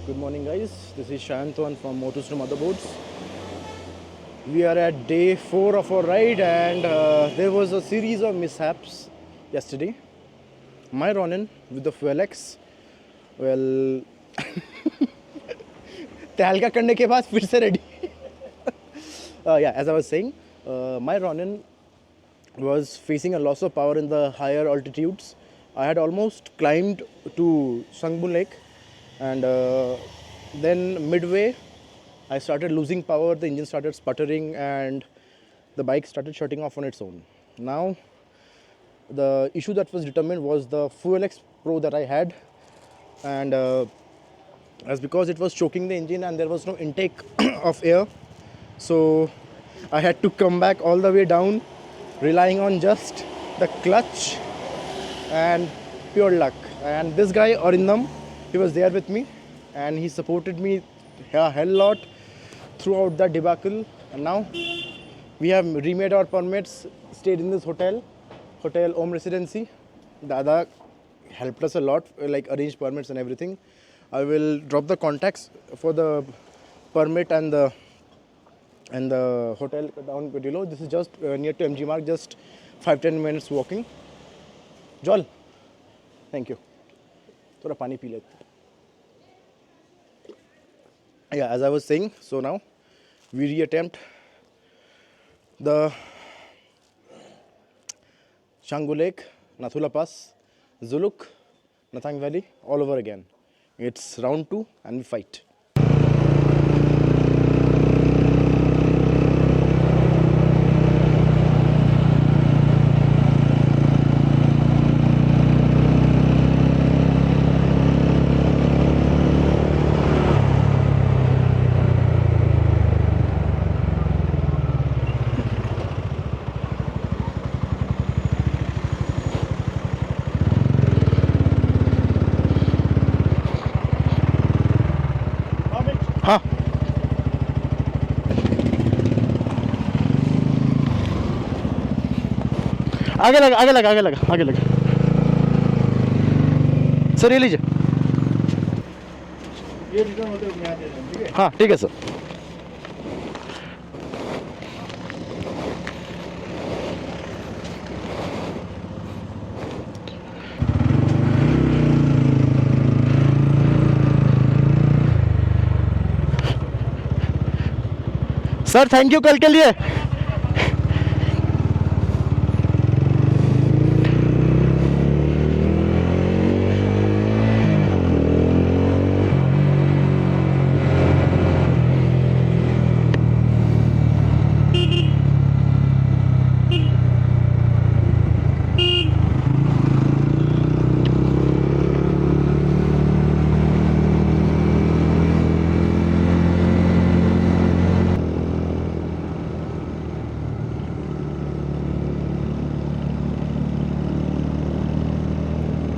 Good morning, guys. This is Shanton from Motors to Motherboards. We are at day 4 of our ride, and there was a series of mishaps yesterday. My Ronin with the Fuel X, well, तहलका करने के बाद फिर से ready. Yeah, as I was saying, my Ronin was facing a loss of power in the higher altitudes. I had almost climbed to Sangbun Lake, and then midway I started losing power, the engine started sputtering, and the bike started shutting off on its own. Now, the issue that was determined was the Fuel X Pro that I had, and as because it was choking the engine and there was no intake of air, so I had to come back all the way down, relying on just the clutch and pure luck. And this guy Arindam, he was there with me, and he supported me a hell lot throughout that debacle. And now we have remade our permits, stayed in this hotel Om Residency. Dada helped us a lot, like arrange permits and everything. I will drop the contacts for the permit and the hotel down below. This is just near to MG Mark, just 5-10 minutes walking. Joel, thank you. थोड़ा पानी P लेते. Yeah, as I was saying, so now we reattempt the Shanggu Lake, Nathula Pass, Zuluk, Nathang Valley, all over again. It's round 2 and we fight. हाँ आगे लगा आगे लगा आगे लगा आगे लगा सर ये लीजिए ये रिटर्न होते हुए आते हैं ठीक है हाँ ठीक है सर सर थैंक यू कल के लिए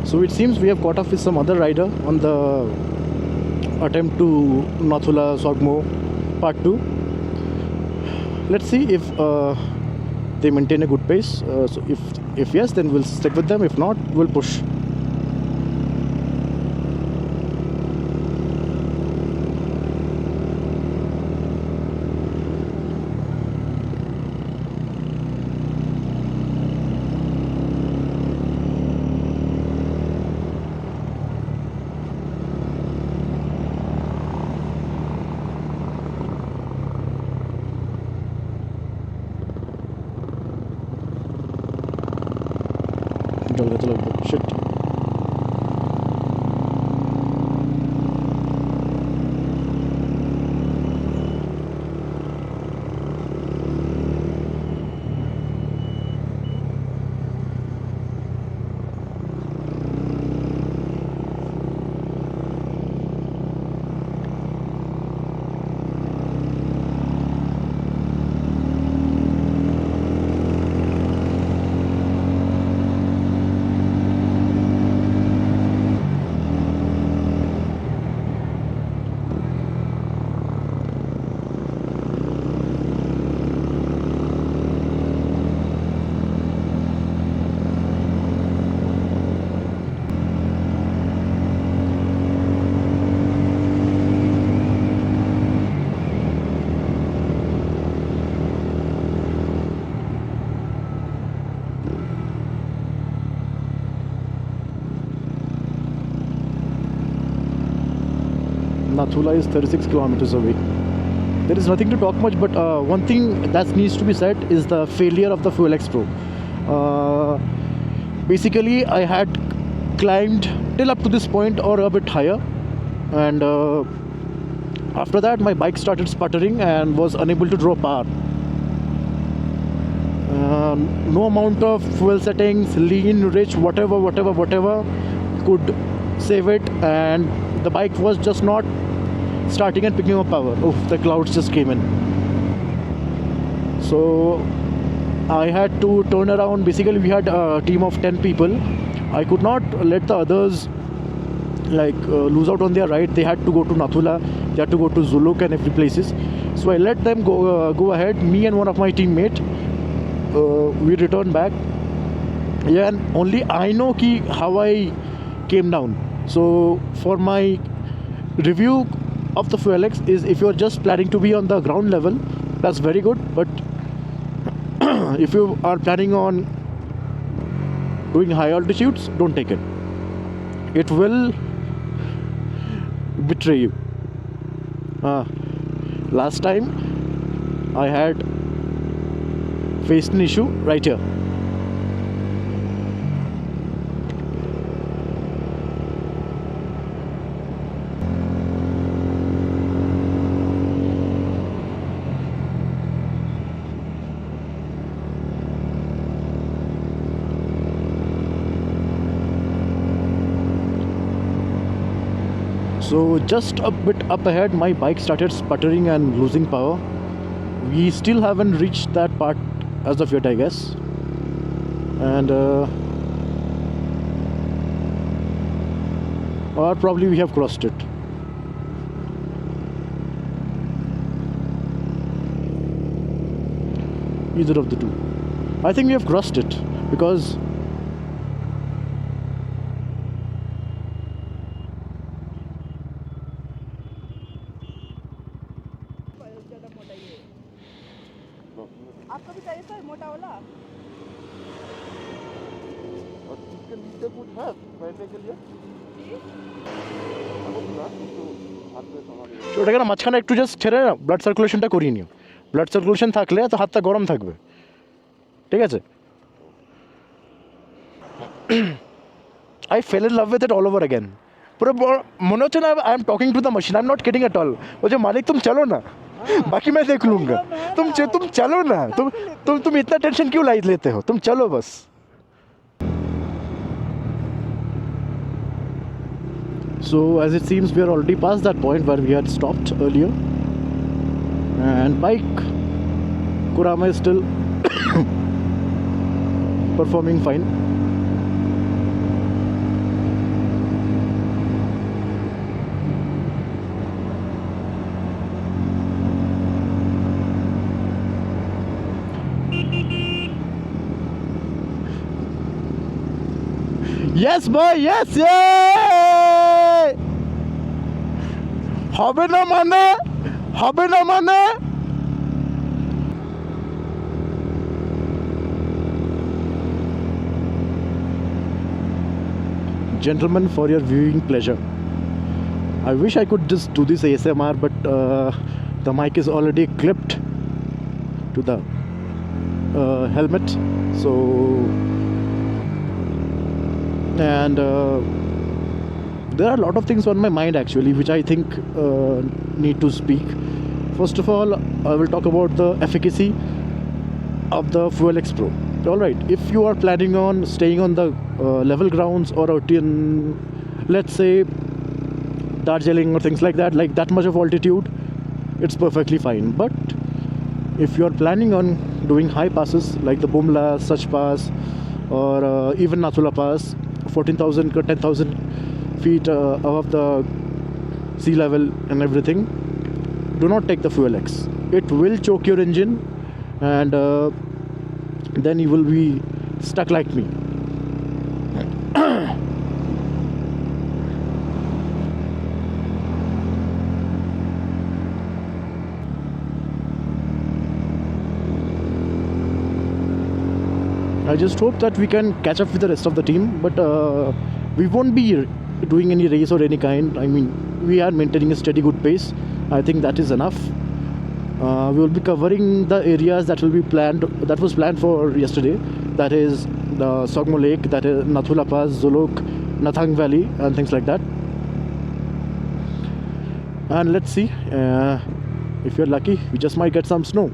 So it seems we have caught up with some other rider on the attempt to Nathula Sogmo Part 2. Let's see if they maintain a good pace. So if yes, then we'll stick with them. If not, we'll push. Shit. Nathula is 36 kilometers away. There is nothing to talk much, but one thing that needs to be said is the failure of the FuelX Pro. Basically, I had climbed till up to this point or a bit higher, and after that my bike started sputtering and was unable to draw power. No amount of fuel settings, lean, rich, whatever could save it, and the bike was just not starting and picking up power. Oh, the clouds just came in. So I had to turn around. Basically, we had a team of 10 people. I could not let the others lose out on their ride. They had to go to Nathula, they had to go to Zuluk and every places. So I let them go ahead. Me and one of my teammate, we returned back. Yeah, and only I know how I came down. So for my review of the FuelX is, if you're just planning to be on the ground level, that's very good. But if you are planning on doing high altitudes, don't take it. It will betray you. Last time I had faced an issue right here. So just a bit up ahead, my bike started sputtering and losing power. We still haven't reached that part as of yet, I guess. And or probably we have crossed it. Either of the two. I think we have crossed it, because आपका भी चाहिए sir मोटा वाला और इसके नीचे कुछ है बैठने के लिए ওটাকে না মাঝখানে একটু জাস্ট ছেড়ে না ব্লাড সার্কুলেশনটা করিয়ে নিও। ব্লাড সার্কুলেশন থাকলে তো হাতটা গরম থাকবে, ঠিক আছে? I fell in love with it all over again. पूरा মনে হচ্ছে না I am talking to the machine. I am not kidding at all. वो जो मालिक तुम चलो ना, बाकी मैं देख लूँगा। तुम चलो ना, तुम इतना टेंशन क्यों लेते हो? तुम चलो बस। So as it seems, we are already past that point where we had stopped earlier, and bike Kurama is still performing fine. Yes boy, yes, yay! হবে না মানে Gentlemen, for your viewing pleasure, I wish I could just do this ASMR, but the mic is already clipped to the helmet, so and there are a lot of things on my mind actually, which I think need to speak. First of all, I will talk about the efficacy of the FuelX Pro. Alright, if you are planning on staying on the level grounds or out in, let's say, Darjeeling or things like that much of altitude, it's perfectly fine. But if you are planning on doing high passes like the Bumla, Sach Pass, or even Nathula Pass, 14,000 or 10,000 feet above the sea level and everything, do not take the FuelX. It will choke your engine, and then you will be stuck like me. I just hope that we can catch up with the rest of the team, but we won't be doing any race or any kind. I mean, we are maintaining a steady good pace. I think that is enough. We will be covering the areas that will be planned, that was planned for yesterday. That is the Sogmo Lake, that is Nathula Pass, Zuluk, Nathang Valley, and things like that. And let's see, if you're lucky, we just might get some snow.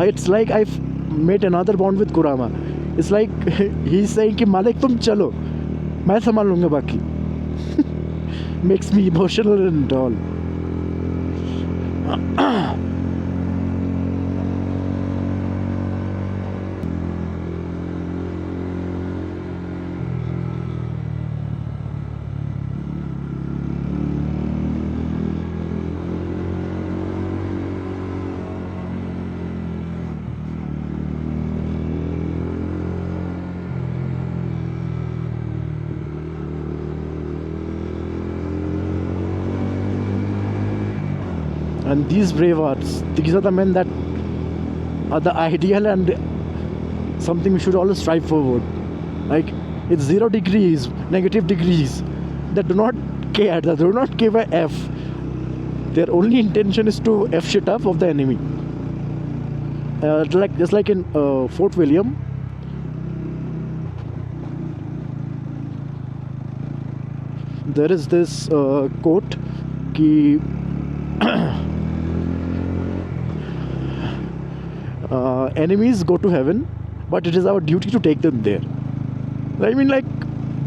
It's like I've made another bond with Kurama. It's like he's saying कि मालिक तुम चलो, मैं संभाल लूँगा बाकी. Makes me emotional and all. And these brave hearts, these are the men that are the ideal and something we should always strive forward. Like, it's 0 degrees, negative degrees. They do not care, they do not give a F. Their only intention is to F shit up of the enemy. Just like in Fort William. There is this quote कि enemies go to heaven, but it is our duty to take them there. I mean, like,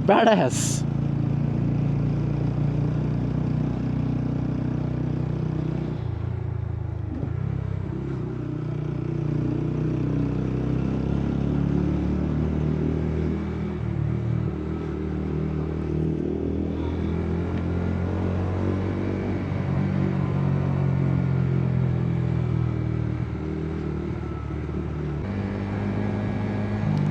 badass.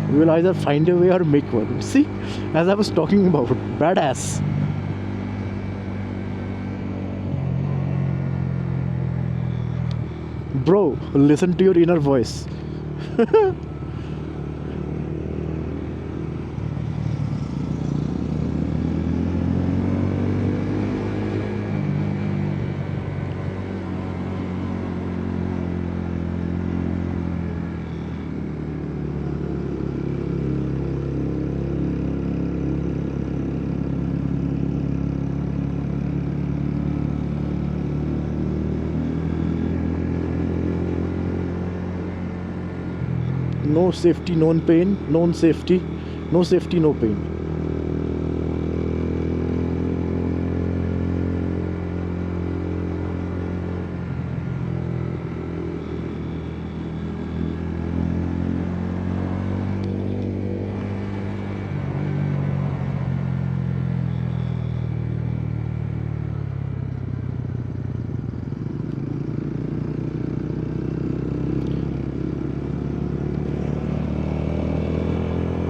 We will either find a way or make one. See, as I was talking about, badass. Bro, listen to your inner voice. No safety, no pain, no safety, no safety, no pain.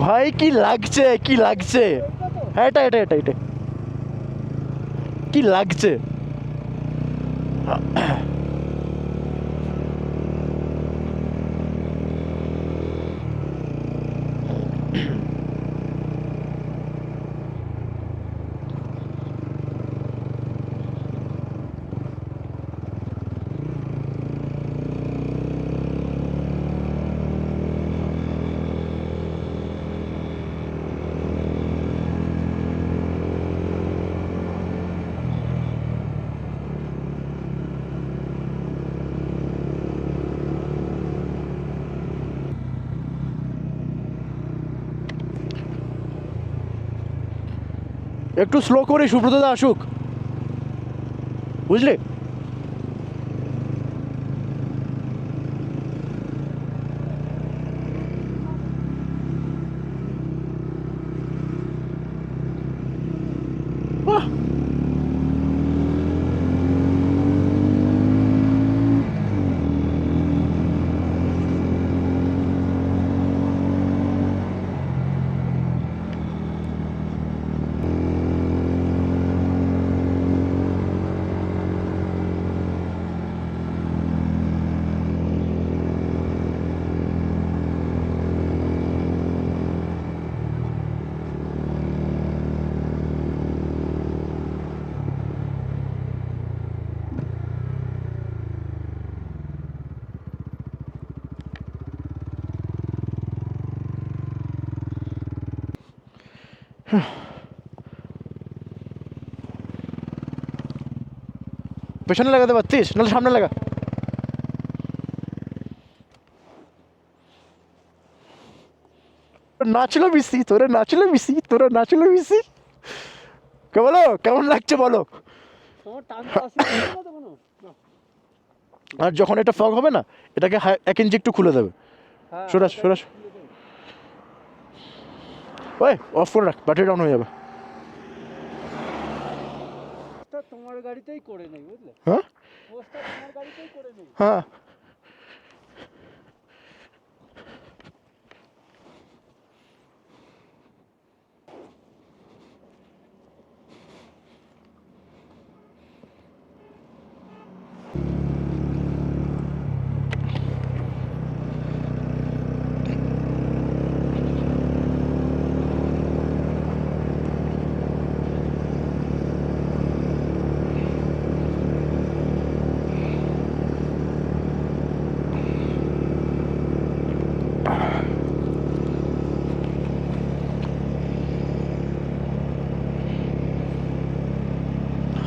ভাই কি লাগছে, কি লাগছে, এটা এটা এটা এটা কি লাগছে. একটু স্লো করে সুব্রতদা আসুক, বুঝলে? পেছনে লাগাতে পারতিস, নাহলে সামনে লাগা। নাচলো বিসি, তোরা নাচলো বিসি, তোরা নাচলো বিসি। কে বলো কেমন লাগছে বলো। তোমার টানতে আসছে না তো কোনো? না। আর যখন এটা ফগ হবে না, এটাকে 1 ইঞ্চি একটু খুলে দেবে। হ্যাঁ, সরাস হালকা সরাস, একটু খুলে দাও। ওই অফ করে রাখ, ব্যাটারি ডাউন হয়ে যাবে। পোস্টটা তোমার গাড়িতেই করে নেই, বুঝলে? হ্যাঁ পোস্টটা তোমার গাড়িতেই করে নেই। হ্যাঁ।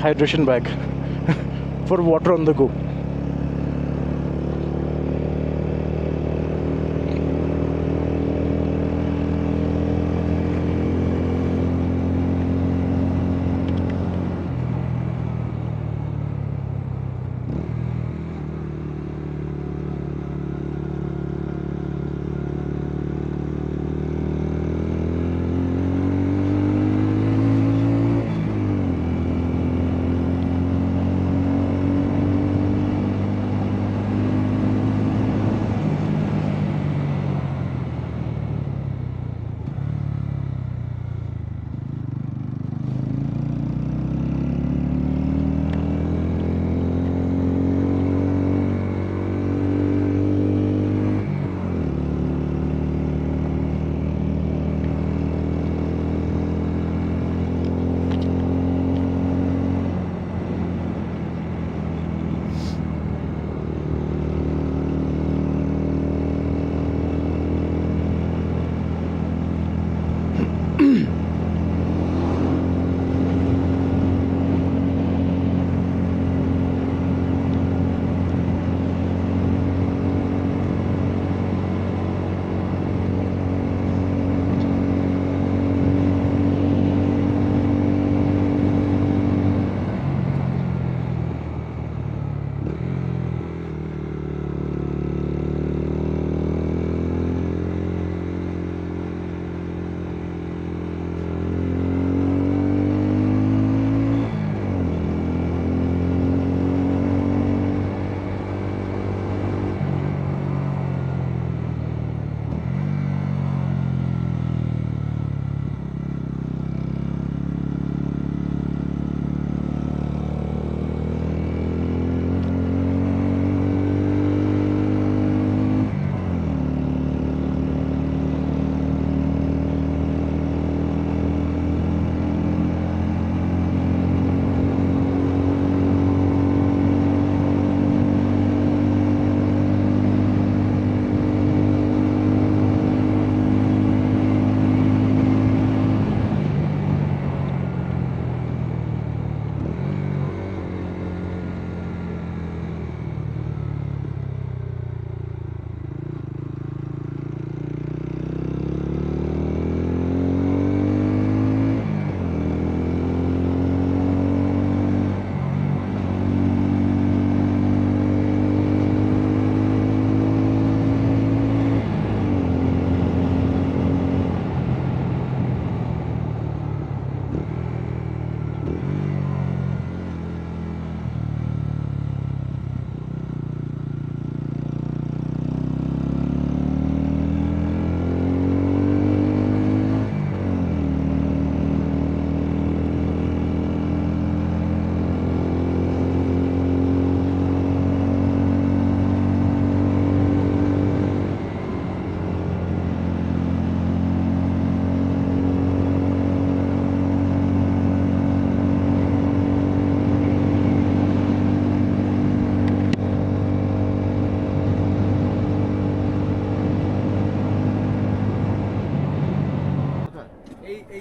Hydration bag for water on the go.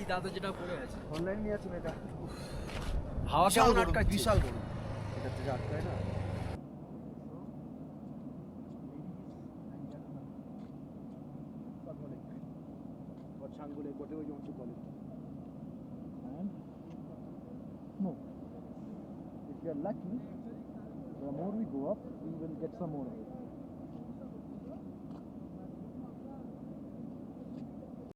দাদা যেটা পড়ে আছে অনলাইন নিয়ে আছেন এটা হাওয়া বিশাল কেমন গরম, আটকাচ্ছে? বিশাল গরম এটা থেকে আটকায় না or Changule, whatever you want to call it. And no, if you are lucky, the more we go up, we will get some more of it.